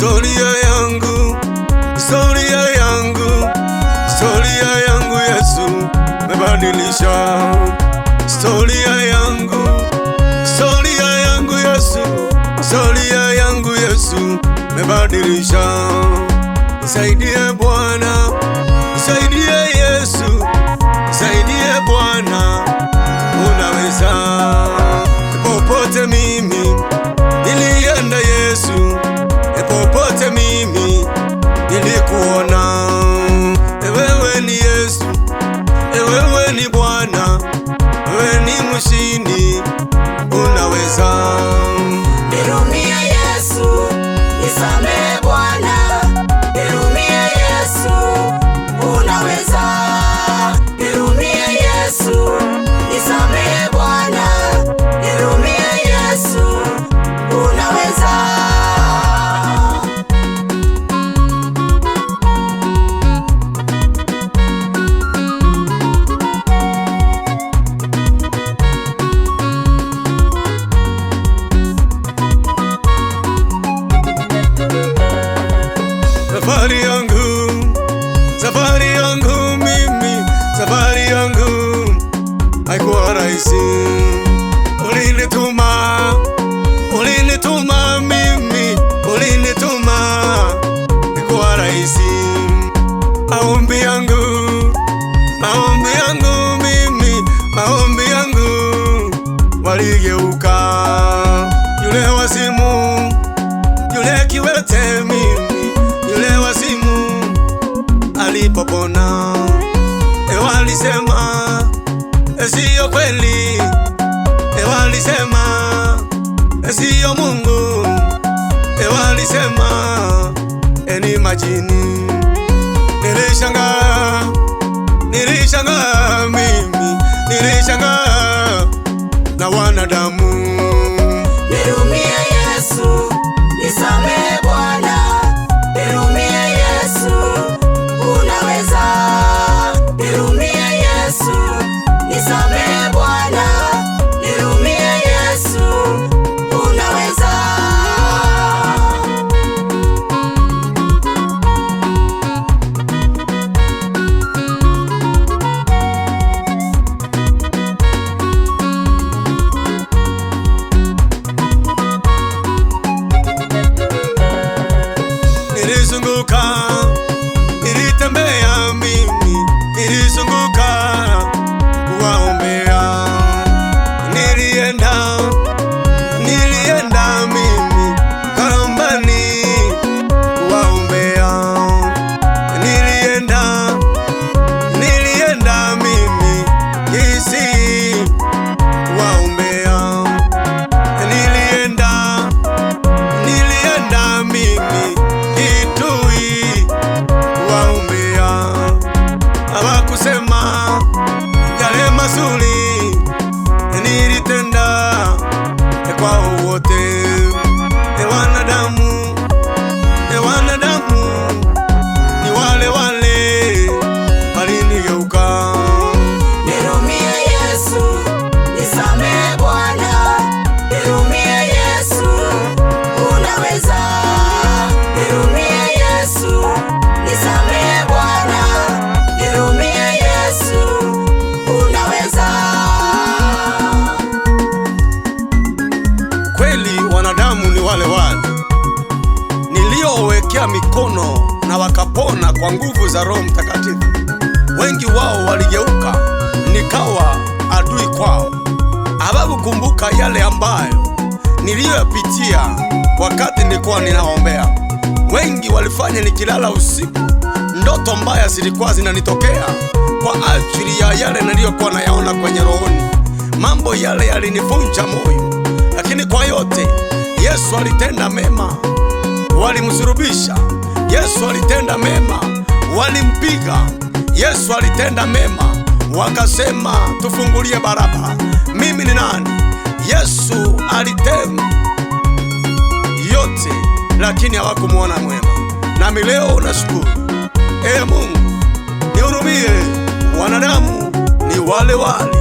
historia yangu, historia yangu, historia yangu Yesu mebadilisha. Historia yangu, historia yangu Yesu, historia yangu Yesu mebadilisha. Nisaidie Bwana, nisaidie Yesu, nisaidie Bwana, unaweza. Popote mimi nilienda Yesu, popote mimi nilikuona. Wewe ni Yesu, wewe ni Bwana, wewe ni mshindi, unaweza. Nirumie Yesu, nisamehe Bwana, nirumie Yesu, unaweza. Nirumie Yesu, nisamehe Bwana, nirumie Yesu, unaweza. Safari yangu, safari yangu mimi, safari yangu haikuwa rahisi. Ulinituma, ulinituma mimi, ulinituma, haikuwa rahisi. Maombi yangu, maombi yangu mimi, maombi yangu waligeuka. Yule wazimu, yule kiwete mimi, yule wazimu alipopona, walisema siyo kweli, walisema siyo Mungu, walisema ni majini. Nilishangaa, nilishangaa mimi, nilishangaa na wanadamu. Nirumie Yesu, nisamehe Bwana, nirumie Yesu, unaweza. Nirumie Yesu, nisamehe Bwana, nirumie Yesu, unaweza. Nilizunguka, nilitembea mimi, nilizunguka kuwaombea. Nilienda, nilienda mimi Kalambani kuwaombea. Nilienda, nilienda mimi Kisii kuwaombea. Nilienda, nilienda mimi Kitui kuwaombea. Hawakusema yale mazuri nilitenda kwao wote. Wanadamu, wanadamu ni wale wale walinigeuka. Nirumie Yesu, nisamehe Bwana, nirumie Yesu, unaweza. Nirumie Yesu, nisamehe Bwana, nirumie Yesu, unaweza. Kweli wanadamu ni wale wale niliowekea mikono na wakapona kwa nguvu za Roho Mtakatifu. Wengi wao waligeuka, nikawa adui kwao. Hawakukumbuka yale ambayo niliyopitia wakati nilikuwa ninaombea. Wengi walifanya nikilala usiku, ndoto mbaya zilikuwa zinanitokea kwa ajili ya yale niliyokuwa nayaona kwenye rohoni. Mambo yale yalinivunja moyo, lakini kwa yote Yesu alitenda mema. Walimsulubisha, Yesu alitenda mema. Walimpiga, Yesu alitenda mema. Wakasema tufungulie Baraba. Mimi ni nani? Yesu alitenda yote, lakini hawakumuona mwema. Nami leo nashukuru, Mungu nihurumie, wanadamu ni wale wale.